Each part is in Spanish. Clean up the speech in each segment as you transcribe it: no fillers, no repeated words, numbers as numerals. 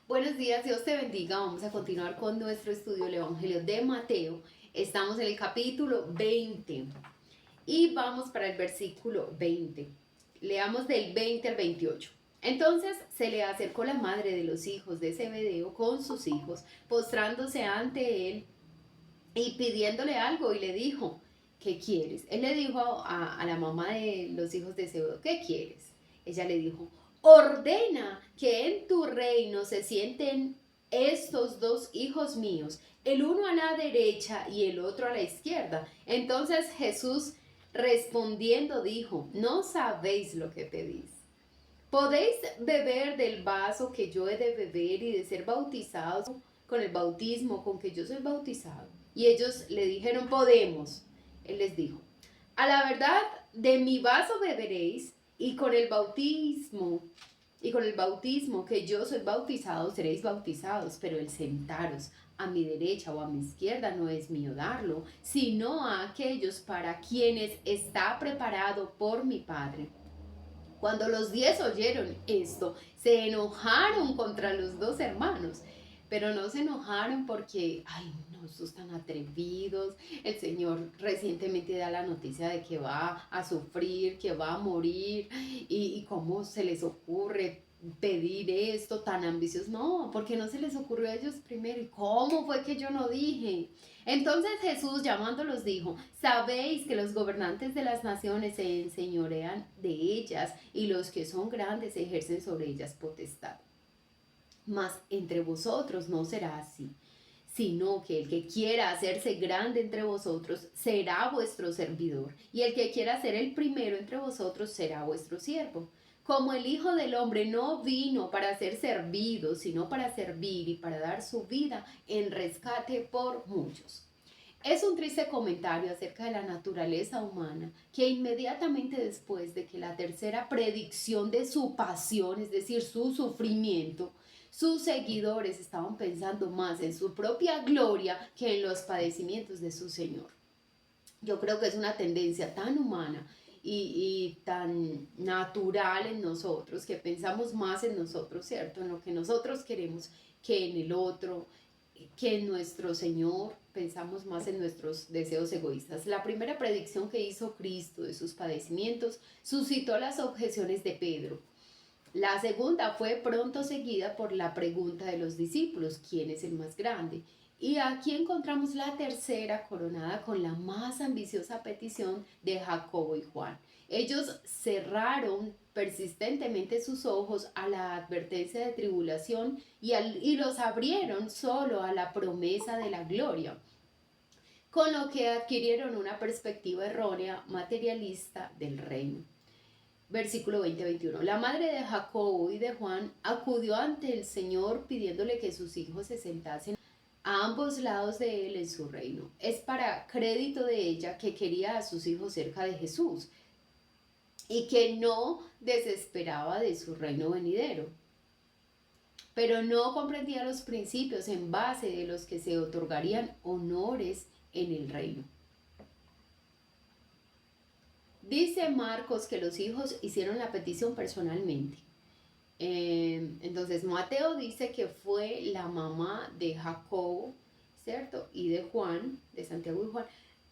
Buenos días, Dios te bendiga. Vamos a continuar con nuestro estudio del Evangelio de Mateo. Estamos en el capítulo 20 y vamos para el versículo 20. Leamos del 20 al 28. Entonces se le acercó la madre de los hijos de Zebedeo con sus hijos, postrándose ante él y pidiéndole algo, y le dijo: ¿qué quieres? Él le dijo a la mamá de los hijos de Zebedeo: ¿qué quieres? Ella le dijo: ordena que en tu reino se sienten estos dos hijos míos, el uno a la derecha y el otro a la izquierda. Entonces Jesús respondiendo dijo: no sabéis lo que pedís. ¿Podéis beber del vaso que yo he de beber y de ser bautizados con el bautismo con que yo soy bautizado? Y ellos le dijeron: podemos. Él les dijo: a la verdad, de mi vaso beberéis, y con el bautismo que yo soy bautizado seréis bautizados, pero el sentaros a mi derecha o a mi izquierda no es mío darlo, sino a aquellos para quienes está preparado por mi Padre. Cuando los 10 oyeron esto, se enojaron contra los dos hermanos, pero no se enojaron porque, ay, no, estos tan atrevidos, el Señor recientemente da la noticia de que va a sufrir, que va a morir, y cómo se les ocurre pedir esto tan ambicioso. No, porque no se les ocurrió a ellos primero. ¿Y cómo fue que yo no dije? Entonces Jesús llamándolos dijo: sabéis que los gobernantes de las naciones se enseñorean de ellas, y los que son grandes ejercen sobre ellas potestad. Mas entre vosotros no será así, sino que el que quiera hacerse grande entre vosotros será vuestro servidor, y el que quiera ser el primero entre vosotros será vuestro siervo. Como el Hijo del Hombre no vino para ser servido, sino para servir y para dar su vida en rescate por muchos. Es un triste comentario acerca de la naturaleza humana que inmediatamente después de que la tercera predicción de su pasión, es decir, su sufrimiento, sus seguidores estaban pensando más en su propia gloria que en los padecimientos de su Señor. Yo creo que es una tendencia tan humana y tan natural en nosotros, que pensamos más en nosotros, ¿cierto? En lo que nosotros queremos que en el otro, que en nuestro Señor. Pensamos más en nuestros deseos egoístas. La primera predicción que hizo Cristo de sus padecimientos suscitó las objeciones de Pedro. La segunda fue pronto seguida por la pregunta de los discípulos: ¿quién es el más grande? Y aquí encontramos la tercera coronada con la más ambiciosa petición de Jacobo y Juan. Ellos cerraron persistentemente sus ojos a la advertencia de tribulación y los abrieron solo a la promesa de la gloria, con lo que adquirieron una perspectiva errónea materialista del reino. Versículo 20-21. La madre de Jacobo y de Juan acudió ante el Señor pidiéndole que sus hijos se sentasen a ambos lados de él en su reino. Es para crédito de ella que quería a sus hijos cerca de Jesús y que no desesperaba de su reino venidero, pero no comprendía los principios en base de los que se otorgarían honores en el reino. Dice Marcos que los hijos hicieron la petición personalmente. Entonces Mateo dice que fue la mamá de Jacobo, ¿cierto? Y de Juan, de Santiago y Juan,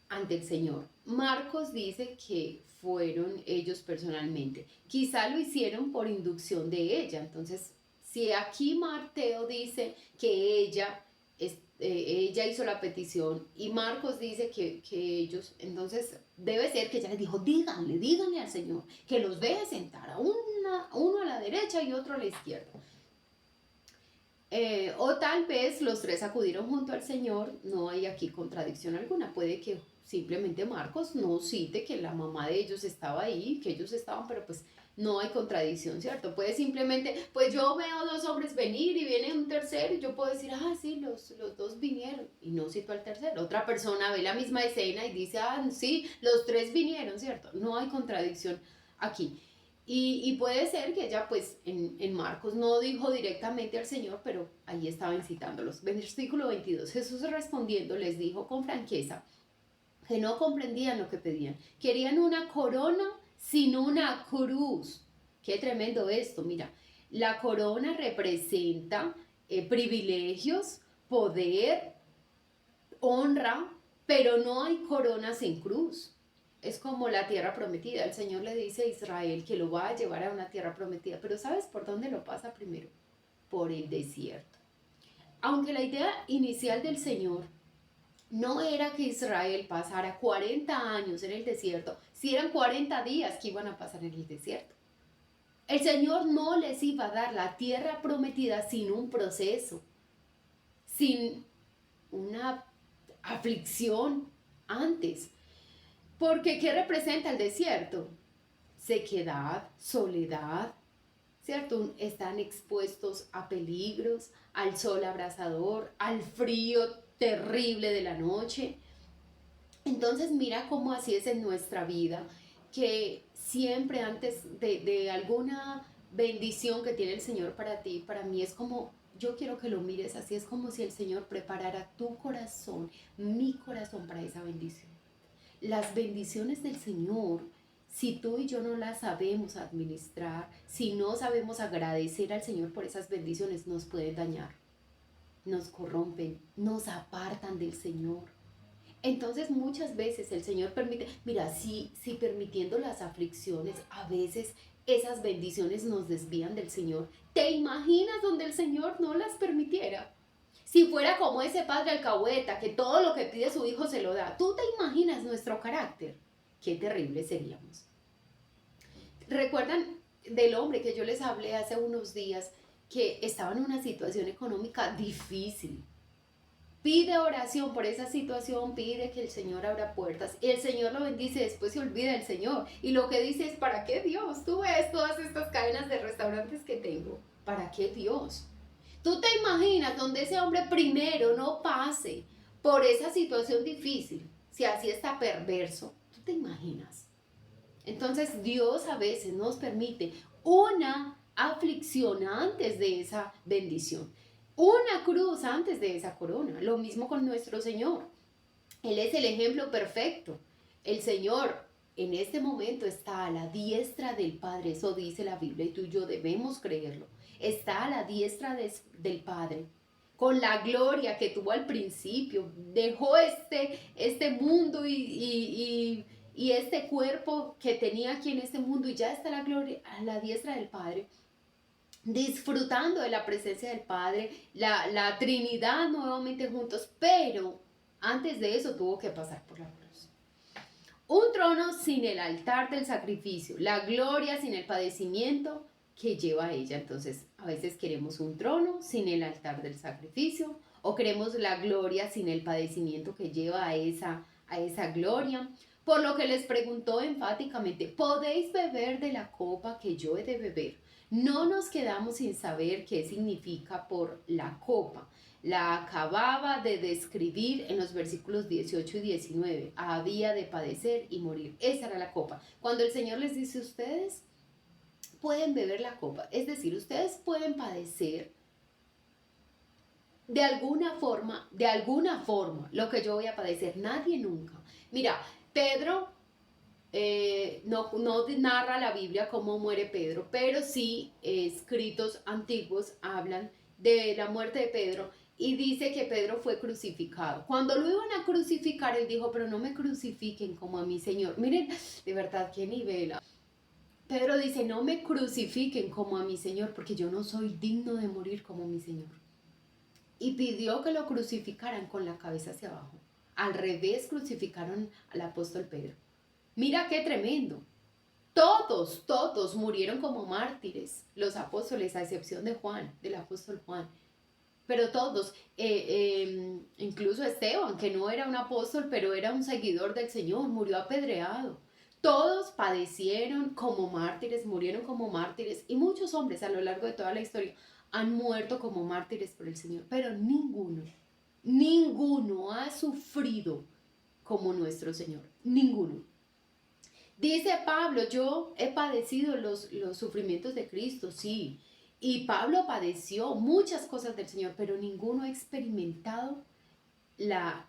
ante el Señor. Marcos dice que fueron ellos personalmente. Quizá lo hicieron por inducción de ella. Entonces, si aquí Mateo dice que ella hizo la petición y Marcos dice que ellos, entonces debe ser que ella les dijo: díganle al Señor que los deje sentar a uno a la derecha y otro a la izquierda. O tal vez los tres acudieron junto al Señor. No hay aquí contradicción alguna. Puede que simplemente Marcos no cite que la mamá de ellos estaba ahí, que ellos estaban, pero pues no hay contradicción, ¿cierto? Puede simplemente, pues yo veo dos hombres venir y viene un tercero, y yo puedo decir: ah, sí, los dos vinieron, y no cito al tercero. Otra persona ve la misma escena y dice: ah, sí, los tres vinieron, ¿cierto? No hay contradicción aquí. Y puede ser que ella, pues, en Marcos no dijo directamente al Señor, pero ahí estaba incitándolos. Versículo 22. Jesús respondiendo les dijo con franqueza que no comprendían lo que pedían. Querían una corona sin una cruz. Qué tremendo esto, mira. La corona representa privilegios, poder, honra, pero no hay coronas en cruz. Es como la tierra prometida. El Señor le dice a Israel que lo va a llevar a una tierra prometida, pero ¿sabes por dónde lo pasa primero? Por el desierto. Aunque la idea inicial del Señor no era que Israel pasara 40 años en el desierto, si eran 40 días que iban a pasar en el desierto. El Señor no les iba a dar la tierra prometida sin un proceso, sin una aflicción antes. Porque ¿qué representa el desierto? Sequedad, soledad, ¿cierto? Están expuestos a peligros, al sol abrasador, al frío terrible de la noche. Entonces mira cómo así es en nuestra vida, que siempre antes de alguna bendición que tiene el Señor para ti, para mí es como, yo quiero que lo mires así, es como si el Señor preparara tu corazón, mi corazón para esa bendición. Las bendiciones del Señor, si tú y yo no las sabemos administrar, si no sabemos agradecer al Señor por esas bendiciones, nos pueden dañar, nos corrompen, nos apartan del Señor. Entonces muchas veces el Señor permite, mira, si permitiendo las aflicciones, a veces esas bendiciones nos desvían del Señor. ¿Te imaginas donde el Señor no las permitiera? Si fuera como ese padre alcahueta, que todo lo que pide su hijo se lo da, ¿tú te imaginas nuestro carácter? Qué terrible seríamos. ¿Recuerdan del hombre que yo les hablé hace unos días que estaba en una situación económica difícil? Pide oración por esa situación, pide que el Señor abra puertas. Y el Señor lo bendice, después se olvida el Señor. Y lo que dice es, ¿para qué Dios? Tú ves todas estas cadenas de restaurantes que tengo. ¿Para qué Dios? ¿Tú te imaginas donde ese hombre primero no pase por esa situación difícil? Si así está perverso, ¿tú te imaginas? Entonces Dios a veces nos permite una aflicción antes de esa bendición, una cruz antes de esa corona. Lo mismo con nuestro Señor. Él es el ejemplo perfecto. El Señor en este momento está a la diestra del Padre, eso dice la Biblia y tú y yo debemos creerlo. Está a la diestra del Padre, con la gloria que tuvo al principio. Dejó este mundo y este cuerpo que tenía aquí en este mundo y ya está la gloria a la diestra del Padre, disfrutando de la presencia del Padre, la Trinidad nuevamente juntos, pero antes de eso tuvo que pasar por la cruz. Un trono sin el altar del sacrificio, la gloria sin el padecimiento que lleva a ella. Entonces, a veces queremos un trono sin el altar del sacrificio o queremos la gloria sin el padecimiento que lleva a esa gloria. Por lo que les preguntó enfáticamente, ¿podéis beber de la copa que yo he de beber? No nos quedamos sin saber qué significa por la copa. La acababa de describir en los versículos 18 y 19. Había de padecer y morir. Esa era la copa. Cuando el Señor les dice, ustedes pueden beber la copa, es decir, ustedes pueden padecer de alguna forma, lo que yo voy a padecer. Nadie nunca. Mira, Pedro no narra la Biblia cómo muere Pedro, pero sí escritos antiguos hablan de la muerte de Pedro y dice que Pedro fue crucificado. Cuando lo iban a crucificar, él dijo, pero no me crucifiquen como a mi Señor. Miren, de verdad, qué nivel. Pedro dice, no me crucifiquen como a mi Señor, porque yo no soy digno de morir como mi Señor. Y pidió que lo crucificaran con la cabeza hacia abajo. Al revés crucificaron al apóstol Pedro. Mira qué tremendo. Todos murieron como mártires, los apóstoles, a excepción de Juan, del apóstol Juan. Pero todos, incluso Esteban, que no era un apóstol, pero era un seguidor del Señor, murió apedreado. Todos padecieron como mártires, murieron como mártires, y muchos hombres a lo largo de toda la historia han muerto como mártires por el Señor, pero ninguno ha sufrido como nuestro Señor, ninguno. Dice Pablo, yo he padecido los sufrimientos de Cristo, sí. Y Pablo padeció muchas cosas del Señor, pero ninguno ha experimentado la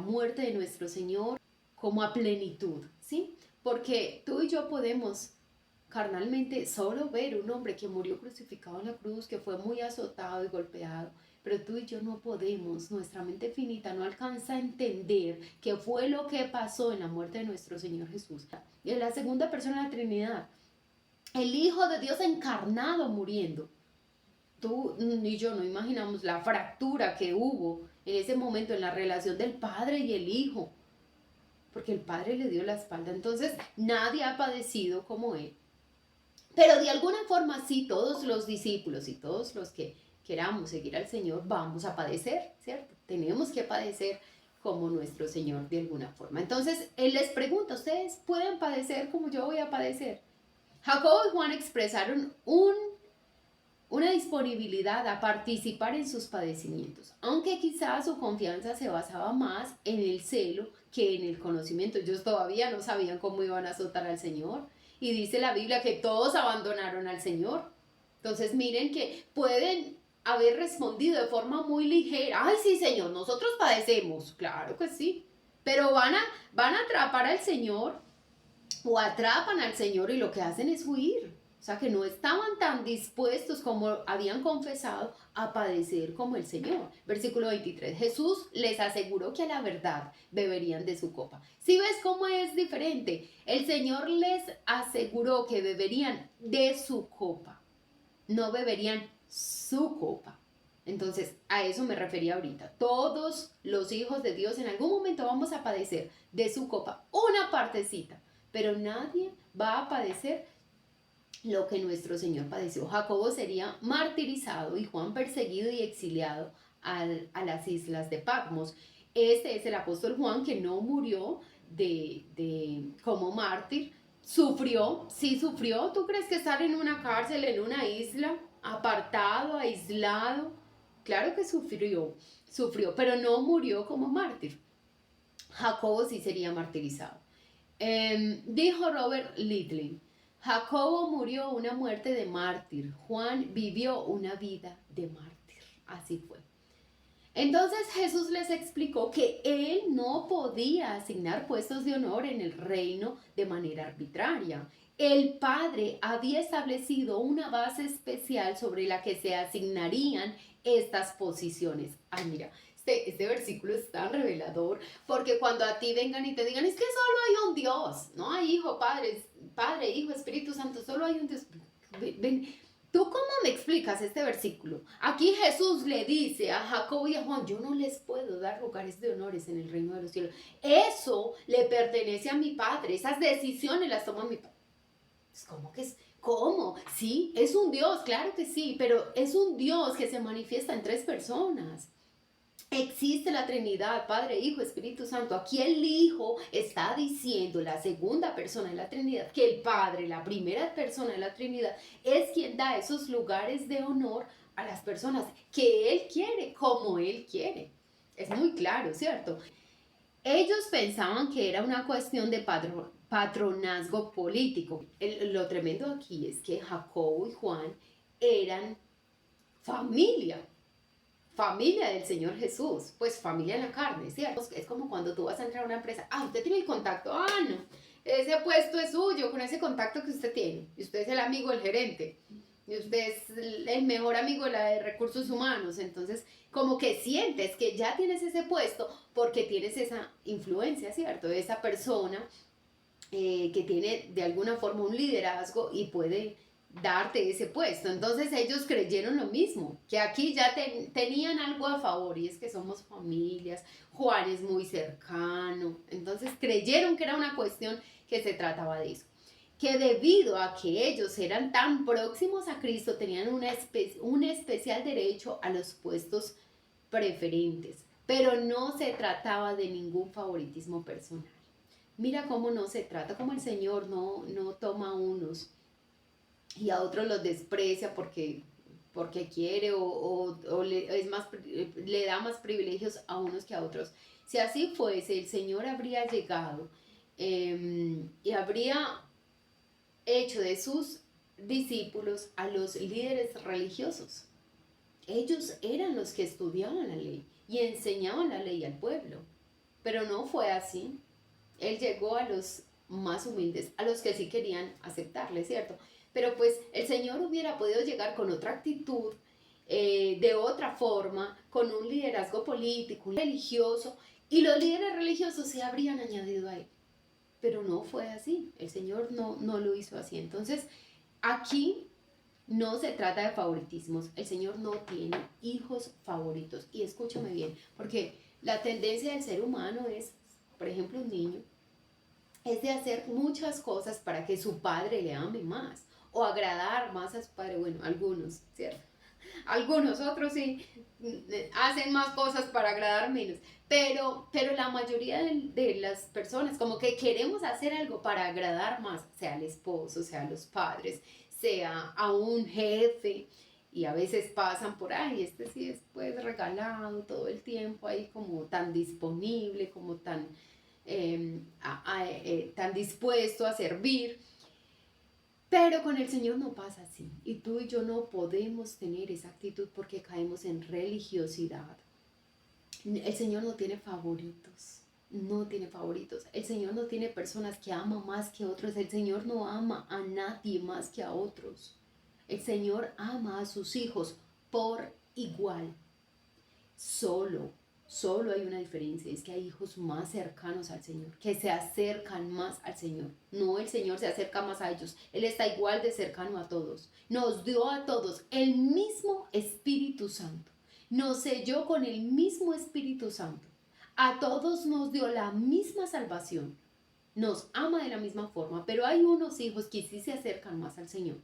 muerte de nuestro Señor como a plenitud, ¿sí? Porque tú y yo podemos carnalmente solo ver un hombre que murió crucificado en la cruz, que fue muy azotado y golpeado, pero tú y yo no podemos, nuestra mente finita no alcanza a entender qué fue lo que pasó en la muerte de nuestro Señor Jesús. Y en la segunda persona de la Trinidad, el Hijo de Dios encarnado muriendo. Tú ni yo no imaginamos la fractura que hubo en ese momento en la relación del Padre y el Hijo, porque el Padre le dio la espalda. Entonces nadie ha padecido como Él. Pero de alguna forma sí, todos los discípulos y todos los que queramos seguir al Señor vamos a padecer, ¿cierto? Tenemos que padecer como nuestro Señor de alguna forma. Entonces Él les pregunta, ¿ustedes pueden padecer como yo voy a padecer? Jacobo y Juan expresaron una disponibilidad a participar en sus padecimientos, aunque quizás su confianza se basaba más en el celo que en el conocimiento. Ellos todavía no sabían cómo iban a azotar al Señor, y dice la Biblia que todos abandonaron al Señor. Entonces miren que pueden haber respondido de forma muy ligera, ay sí Señor, nosotros padecemos, claro que sí, pero van a atrapar al Señor o atrapan al Señor y lo que hacen es huir. O sea que no estaban tan dispuestos como habían confesado a padecer como el Señor. Versículo 23. Jesús les aseguró que a la verdad beberían de su copa. ¿Sí ves cómo es diferente? El Señor les aseguró que beberían de su copa. No beberían su copa. Entonces, a eso me refería ahorita. Todos los hijos de Dios en algún momento vamos a padecer de su copa una partecita, pero nadie va a padecer lo que nuestro Señor padeció. Jacobo sería martirizado y Juan perseguido y exiliado a las islas de Patmos. Este es el apóstol Juan que no murió como mártir, sufrió, sí sufrió. ¿Tú crees que estar en una cárcel, en una isla, apartado, aislado? Claro que sufrió, pero no murió como mártir. Jacobo sí sería martirizado. Dijo Robert Littling, Jacobo murió una muerte de mártir, Juan vivió una vida de mártir. Así fue. Entonces Jesús les explicó que él no podía asignar puestos de honor en el reino de manera arbitraria. El Padre había establecido una base especial sobre la que se asignarían estas posiciones. Ay, mira, este versículo es tan revelador, porque cuando a ti vengan y te digan, es que solo hay un Dios, no hay Hijo, Padre, Hijo, Espíritu Santo, solo hay un Dios. Ven, ¿tú cómo me explicas este versículo? Aquí Jesús le dice a Jacobo y a Juan, yo no les puedo dar lugares de honores en el reino de los cielos. Eso le pertenece a mi Padre, esas decisiones las toma mi Padre. ¿Cómo que es? ¿Cómo? Sí, es un Dios, claro que sí, pero es un Dios que se manifiesta en tres personas. Existe la Trinidad, Padre, Hijo, Espíritu Santo. Aquí el Hijo está diciendo, la segunda persona de la Trinidad, que el Padre, la primera persona de la Trinidad, es quien da esos lugares de honor a las personas que Él quiere, como Él quiere. Es muy claro, ¿cierto? Ellos pensaban que era una cuestión de patronazgo político. Lo tremendo aquí es que Jacobo y Juan eran familia del Señor Jesús, pues familia en la carne, ¿cierto? Es como cuando tú vas a entrar a una empresa, usted tiene el contacto, no, ese puesto es suyo, con ese contacto que usted tiene, y usted es el amigo del gerente, y usted es el mejor amigo de recursos humanos, entonces como que sientes que ya tienes ese puesto porque tienes esa influencia, ¿cierto? De esa persona que tiene de alguna forma un liderazgo y puede darte ese puesto. Entonces ellos creyeron lo mismo, que aquí ya tenían algo a favor, y es que somos familias, Juan es muy cercano, entonces creyeron que era una cuestión que se trataba de eso, que debido a que ellos eran tan próximos a Cristo, tenían un especial derecho a los puestos preferentes, pero no se trataba de ningún favoritismo personal. Mira cómo no se trata, como el Señor no toma a unos y a otros los desprecia porque quiere o le da más privilegios a unos que a otros. Si así fuese, el Señor habría llegado y habría hecho de sus discípulos a los líderes religiosos. Ellos eran los que estudiaban la ley y enseñaban la ley al pueblo, pero no fue así. Él llegó a los más humildes, a los que sí querían aceptarle, ¿cierto? Pero pues el Señor hubiera podido llegar con otra actitud, de otra forma, con un liderazgo político, religioso, y los líderes religiosos se habrían añadido a él. Pero no fue así, el Señor no lo hizo así. Entonces, aquí no se trata de favoritismos, el Señor no tiene hijos favoritos. Y escúchame bien, porque la tendencia del ser humano es, por ejemplo, un niño, es de hacer muchas cosas para que su padre le ame más o agradar más a su padre. Bueno, algunos, ¿cierto? Algunos, otros sí hacen más cosas para agradar menos. Pero la mayoría de las personas como que queremos hacer algo para agradar más, sea al esposo, sea a los padres, sea a un jefe. Y a veces pasan por ahí, este sí es pues regalado todo el tiempo ahí, como tan disponible, como tan dispuesto a servir. Pero con el Señor no pasa así. Y tú y yo no podemos tener esa actitud porque caemos en religiosidad. El Señor no tiene favoritos. No tiene favoritos. El Señor no tiene personas que ama más que otros. El Señor no ama a nadie más que a otros. El Señor ama a sus hijos por igual. Solo hay una diferencia, es que hay hijos más cercanos al Señor, que se acercan más al Señor. No, el Señor se acerca más a ellos, Él está igual de cercano a todos. Nos dio a todos el mismo Espíritu Santo, nos selló con el mismo Espíritu Santo. A todos nos dio la misma salvación, nos ama de la misma forma, pero hay unos hijos que sí se acercan más al Señor.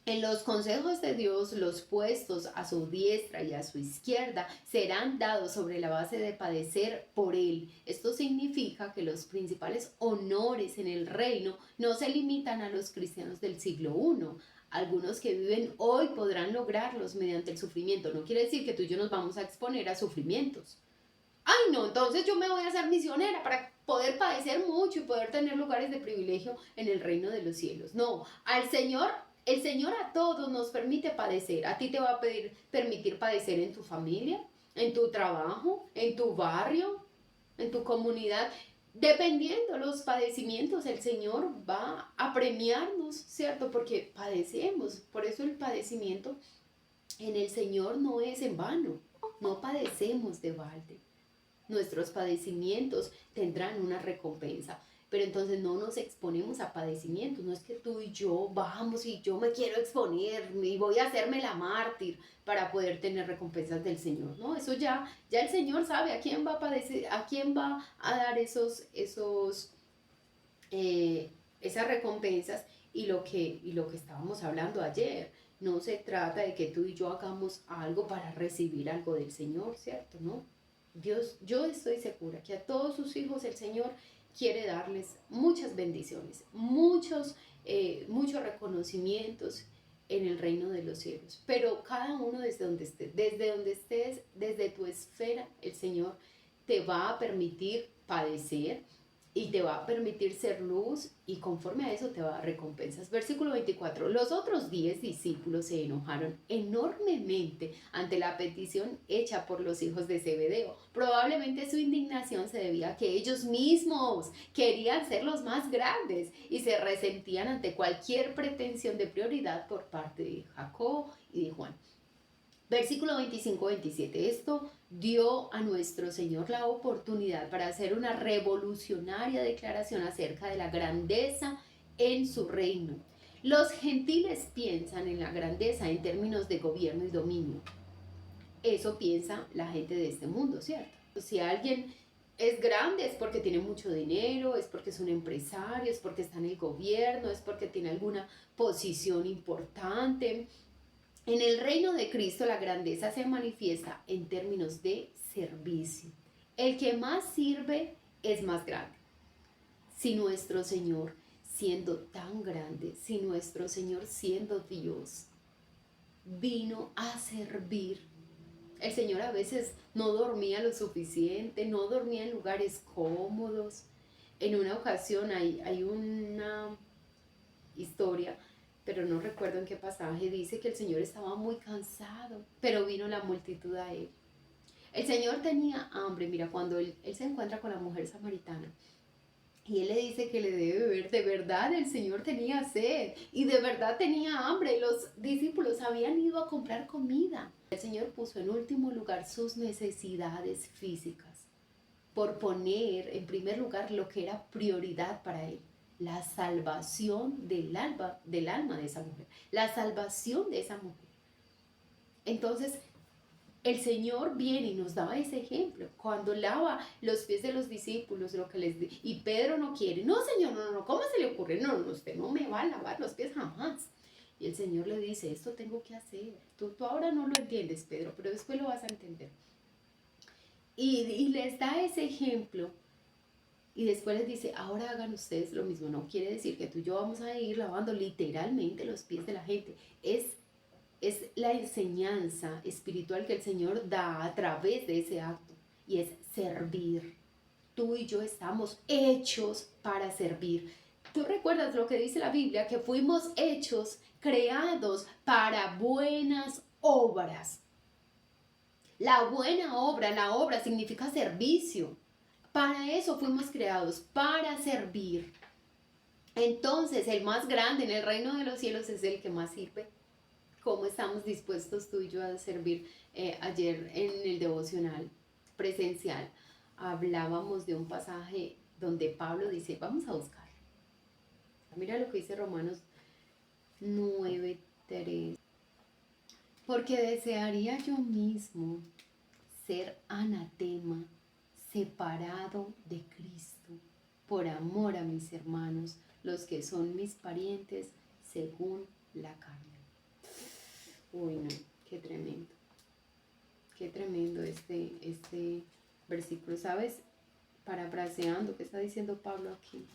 En los consejos de Dios, los puestos a su diestra y a su izquierda serán dados sobre la base de padecer por Él. Esto significa que los principales honores en el reino no se limitan a los cristianos del siglo I. Algunos que viven hoy podrán lograrlos mediante el sufrimiento. No quiere decir que tú y yo nos vamos a exponer a sufrimientos. Ay, no, entonces yo me voy a hacer misionera para poder padecer mucho y poder tener lugares de privilegio en el reino de los cielos. No, el Señor a todos nos permite padecer. A ti te va a permitir padecer en tu familia, en tu trabajo, en tu barrio, en tu comunidad. Dependiendo los padecimientos, el Señor va a premiarnos, ¿cierto? Porque padecemos. Por eso el padecimiento en el Señor no es en vano. No padecemos de balde. Nuestros padecimientos tendrán una recompensa. Pero entonces no nos exponemos a padecimientos. No es que tú y yo vamos y yo me quiero exponer y voy a hacerme la mártir para poder tener recompensas del Señor. No, eso ya el Señor sabe a quién va a padecer, a quién va a dar esas recompensas y lo que estábamos hablando ayer. No se trata de que tú y yo hagamos algo para recibir algo del Señor, ¿cierto? ¿No? Dios, yo estoy segura que a todos sus hijos el Señor quiere darles muchas bendiciones, muchos reconocimientos en el reino de los cielos. Pero cada uno desde donde estés, desde tu esfera, el Señor te va a permitir padecer y te va a permitir ser luz y conforme a eso te va a dar recompensas. Versículo 24. Los otros 10 discípulos se enojaron enormemente ante la petición hecha por los hijos de Zebedeo. Probablemente su indignación se debía a que ellos mismos querían ser los más grandes y se resentían ante cualquier pretensión de prioridad por parte de Jacob y de Juan. Versículo 25-27, esto dio a nuestro Señor la oportunidad para hacer una revolucionaria declaración acerca de la grandeza en su reino. Los gentiles piensan en la grandeza en términos de gobierno y dominio. Eso piensa la gente de este mundo, ¿cierto? Si alguien es grande es porque tiene mucho dinero, es porque es un empresario, es porque está en el gobierno, es porque tiene alguna posición importante. En el reino de Cristo la grandeza se manifiesta en términos de servicio. El que más sirve es más grande. Si nuestro Señor siendo tan grande, si nuestro Señor siendo Dios, vino a servir. El Señor a veces no dormía lo suficiente, no dormía en lugares cómodos. En una ocasión hay una historia, pero no recuerdo en qué pasaje, dice que el Señor estaba muy cansado, pero vino la multitud a Él. El Señor tenía hambre, mira, cuando él se encuentra con la mujer samaritana, Y él le dice que le debe beber. De verdad, el Señor tenía sed y de verdad tenía hambre. Y los discípulos habían ido a comprar comida. El Señor puso en último lugar sus necesidades físicas por poner en primer lugar lo que era prioridad para él, la salvación del alma de esa mujer, la salvación de esa mujer. Entonces, el Señor viene y nos daba ese ejemplo. Cuando lava los pies de los discípulos, lo que y Pedro no quiere. No, Señor, no, ¿cómo se le ocurre? No, usted no me va a lavar los pies jamás. Y el Señor le dice, esto tengo que hacer. Tú ahora no lo entiendes, Pedro, pero después lo vas a entender. Y les da ese ejemplo. Y después les dice, ahora hagan ustedes lo mismo. No quiere decir que tú y yo vamos a ir lavando literalmente los pies de la gente. Es la enseñanza espiritual que el Señor da a través de ese acto. Y es servir. Tú y yo estamos hechos para servir. ¿Tú recuerdas lo que dice la Biblia? Que fuimos hechos, creados para buenas obras. La buena obra, la obra significa servicio. Para eso fuimos creados, para servir. Entonces, el más grande en el reino de los cielos es el que más sirve. ¿Cómo estamos dispuestos tú y yo a servir? Ayer en el devocional presencial hablábamos de un pasaje donde Pablo dice, vamos a buscar. Mira lo que dice Romanos 9:3. Porque desearía yo mismo ser anatema, separado de Cristo, por amor a mis hermanos, los que son mis parientes según la carne. Uy, no, qué tremendo este versículo. ¿Sabes? Parafraseando, ¿qué está diciendo Pablo aquí?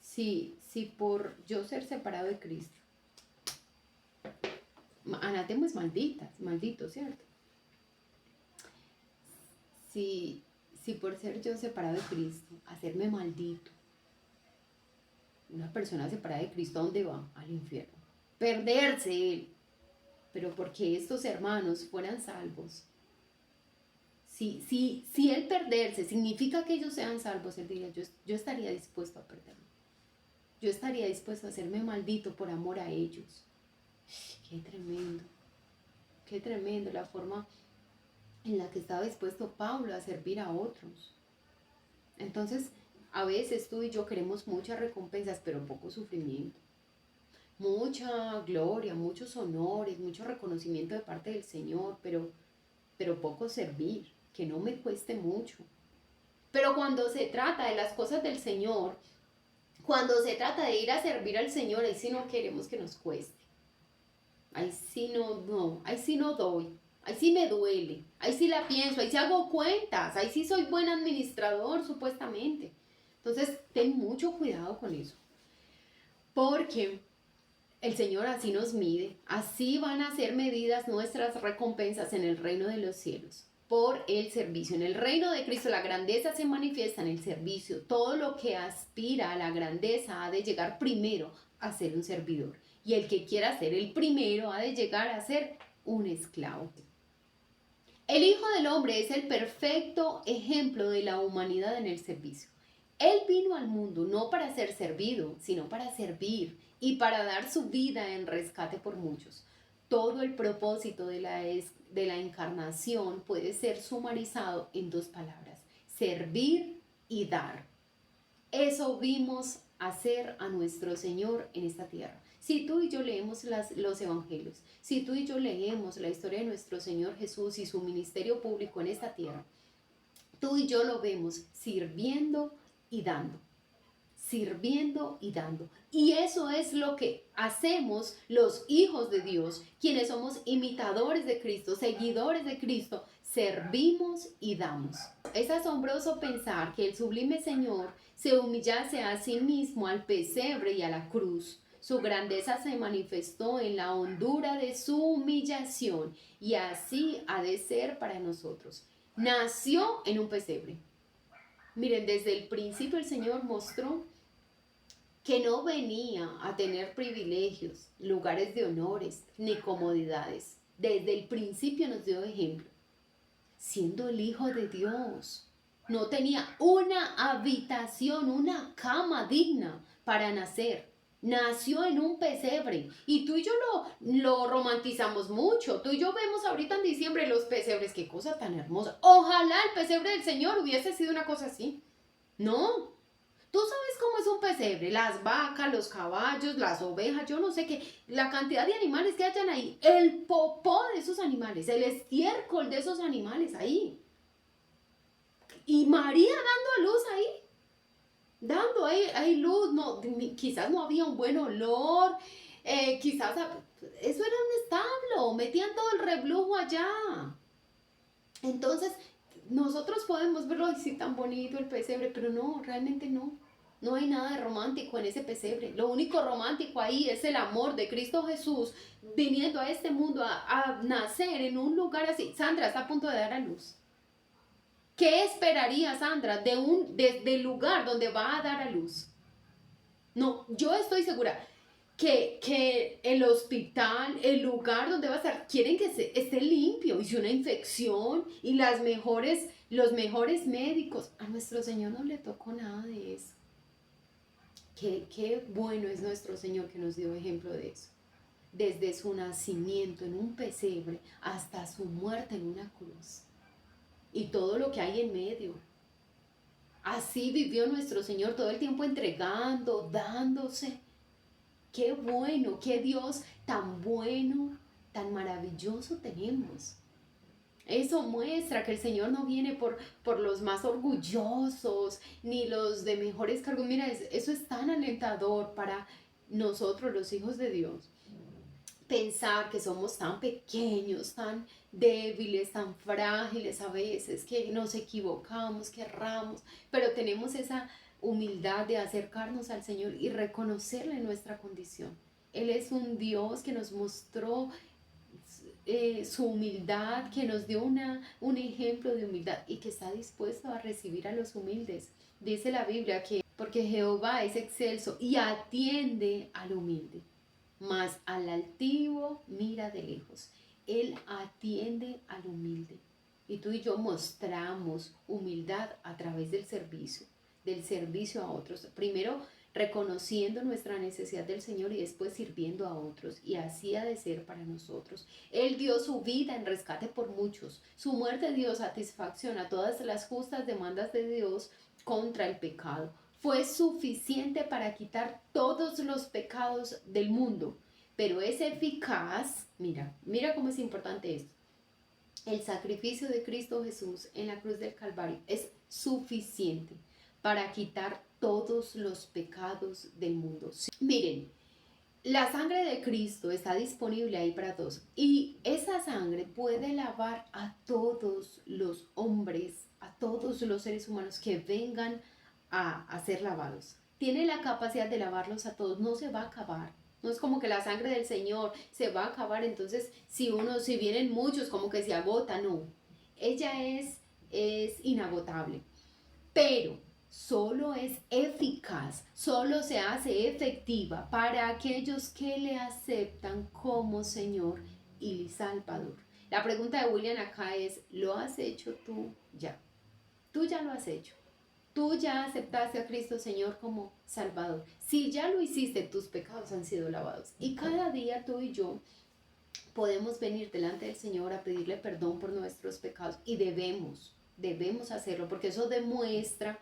Si por yo ser separado de Cristo, anatema es maldito, ¿cierto? Si por ser yo separado de Cristo, hacerme maldito, una persona separada de Cristo, ¿a dónde va? Al infierno. Perderse él. Pero porque estos hermanos fueran salvos. Si él perderse significa que ellos sean salvos, él diría, yo estaría dispuesto a perderme. Yo estaría dispuesto a hacerme maldito por amor a ellos. Qué tremendo la forma en la que estaba dispuesto Pablo a servir a otros. Entonces, a veces tú y yo queremos muchas recompensas, pero poco sufrimiento. Mucha gloria, muchos honores, mucho reconocimiento de parte del Señor, pero poco servir, que no me cueste mucho. Pero cuando se trata de las cosas del Señor, cuando se trata de ir a servir al Señor, ahí sí no queremos que nos cueste. Ahí sí ahí sí no doy, ahí sí me duele, ahí sí la pienso, ahí sí hago cuentas, ahí sí soy buen administrador supuestamente. Entonces, ten mucho cuidado con eso. Porque el Señor así nos mide, así van a ser medidas nuestras recompensas en el reino de los cielos, por el servicio. En el reino de Cristo la grandeza se manifiesta en el servicio. Todo lo que aspira a la grandeza ha de llegar primero a ser un servidor. Y el que quiera ser el primero ha de llegar a ser un esclavo. El Hijo del Hombre es el perfecto ejemplo de la humanidad en el servicio. Él vino al mundo no para ser servido, sino para servir y para dar su vida en rescate por muchos. Todo el propósito de la encarnación puede ser sumarizado en dos palabras: servir y dar. Eso vimos hacer a nuestro Señor en esta tierra. Si tú y yo leemos los evangelios, si tú y yo leemos la historia de nuestro Señor Jesús y su ministerio público en esta tierra, tú y yo lo vemos sirviendo y dando. Sirviendo y dando. Y eso es lo que hacemos los hijos de Dios, quienes somos imitadores de Cristo, seguidores de Cristo, servimos y damos. Es asombroso pensar que el sublime Señor se humillase a sí mismo al pesebre y a la cruz. Su grandeza se manifestó en la hondura de su humillación, y así ha de ser para nosotros. Nació en un pesebre. Miren, desde el principio el Señor mostró que no venía a tener privilegios, lugares de honores, ni comodidades. Desde el principio nos dio ejemplo, siendo el Hijo de Dios. no tenía una habitación, una cama digna para nacer. Nació en un pesebre y tú y yo lo romantizamos mucho. Tú y yo vemos ahorita en diciembre los pesebres, qué cosa tan hermosa. Ojalá el pesebre del Señor hubiese sido una cosa así. No, tú sabes cómo es un pesebre, las vacas, los caballos, las ovejas, yo no sé qué, la cantidad de animales que hayan ahí, el popó de esos animales, el estiércol de esos animales ahí. Y María dando a luz ahí, dando ahí luz, no, quizás no había un buen olor, quizás eso era un establo, metían todo el reblujo allá. Entonces, nosotros podemos verlo así tan bonito el pesebre, pero no, realmente no. No hay nada de romántico en ese pesebre. Lo único romántico ahí es el amor de Cristo Jesús viniendo a este mundo a nacer en un lugar así. Sandra está a punto de dar a luz. ¿Qué esperaría Sandra del lugar donde va a dar a luz? No, yo estoy segura que el hospital, el lugar donde va a estar, quieren que esté limpio y si una infección y los mejores médicos, a nuestro Señor no le tocó nada de eso. Qué bueno es nuestro Señor que nos dio ejemplo de eso. Desde su nacimiento en un pesebre hasta su muerte en una cruz. Y todo lo que hay en medio. Así vivió nuestro Señor todo el tiempo entregando, dándose. Qué bueno, qué Dios tan bueno, tan maravilloso tenemos. Eso muestra que el Señor no viene por los más orgullosos, ni los de mejores cargos. Mira, eso es tan alentador para nosotros, los hijos de Dios. Pensar que somos tan pequeños, tan débiles, tan frágiles a veces, que nos equivocamos, que erramos, pero tenemos esa humildad de acercarnos al Señor y reconocerle nuestra condición. Él es un Dios que nos mostró su humildad, que nos dio un ejemplo de humildad y que está dispuesto a recibir a los humildes. Dice la Biblia que porque Jehová es excelso y atiende al humilde, mas al altivo mira de lejos. Él atiende al humilde. Y tú y yo mostramos humildad a través del servicio a otros. Primero reconociendo nuestra necesidad del Señor y después sirviendo a otros. Y así ha de ser para nosotros. Él dio su vida en rescate por muchos. Su muerte dio satisfacción a todas las justas demandas de Dios contra el pecado. Fue suficiente para quitar todos los pecados del mundo, pero es eficaz. Mira cómo es importante esto. El sacrificio de Cristo Jesús en la cruz del Calvario es suficiente para quitar todos los pecados del mundo. Sí. Miren, la sangre de Cristo está disponible ahí para todos y esa sangre puede lavar a todos los hombres, a todos los seres humanos que vengan a ser lavados. Tiene la capacidad de lavarlos a todos, no se va a acabar. No es como que la sangre del Señor se va a acabar, entonces si vienen muchos, como que se agota, no. Ella es inagotable, pero solo es eficaz, solo se hace efectiva para aquellos que le aceptan como Señor y Salvador. La pregunta de William acá es, ¿lo has hecho tú ya? Tú ya lo has hecho. Tú ya aceptaste a Cristo Señor como Salvador. Si ya lo hiciste, tus pecados han sido lavados. Y cada día tú y yo podemos venir delante del Señor a pedirle perdón por nuestros pecados. Y debemos hacerlo, porque eso demuestra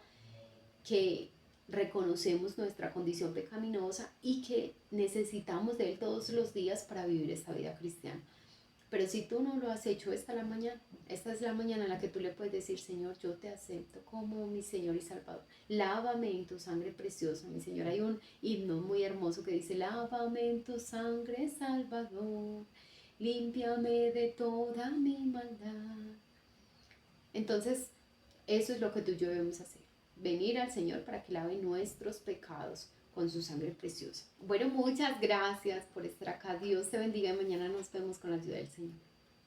que reconocemos nuestra condición pecaminosa y que necesitamos de Él todos los días para vivir esta vida cristiana. Pero si tú no lo has hecho, esta es la mañana en la que tú le puedes decir, Señor, yo te acepto como mi Señor y Salvador. Lávame en tu sangre preciosa, mi Señor. Hay un himno muy hermoso que dice, lávame en tu sangre, Salvador, límpiame de toda mi maldad. Entonces, eso es lo que tú y yo debemos hacer. Venir al Señor para que lave nuestros pecados con su sangre preciosa. Bueno, muchas gracias por estar acá. Dios te bendiga y mañana nos vemos con la ayuda del Señor.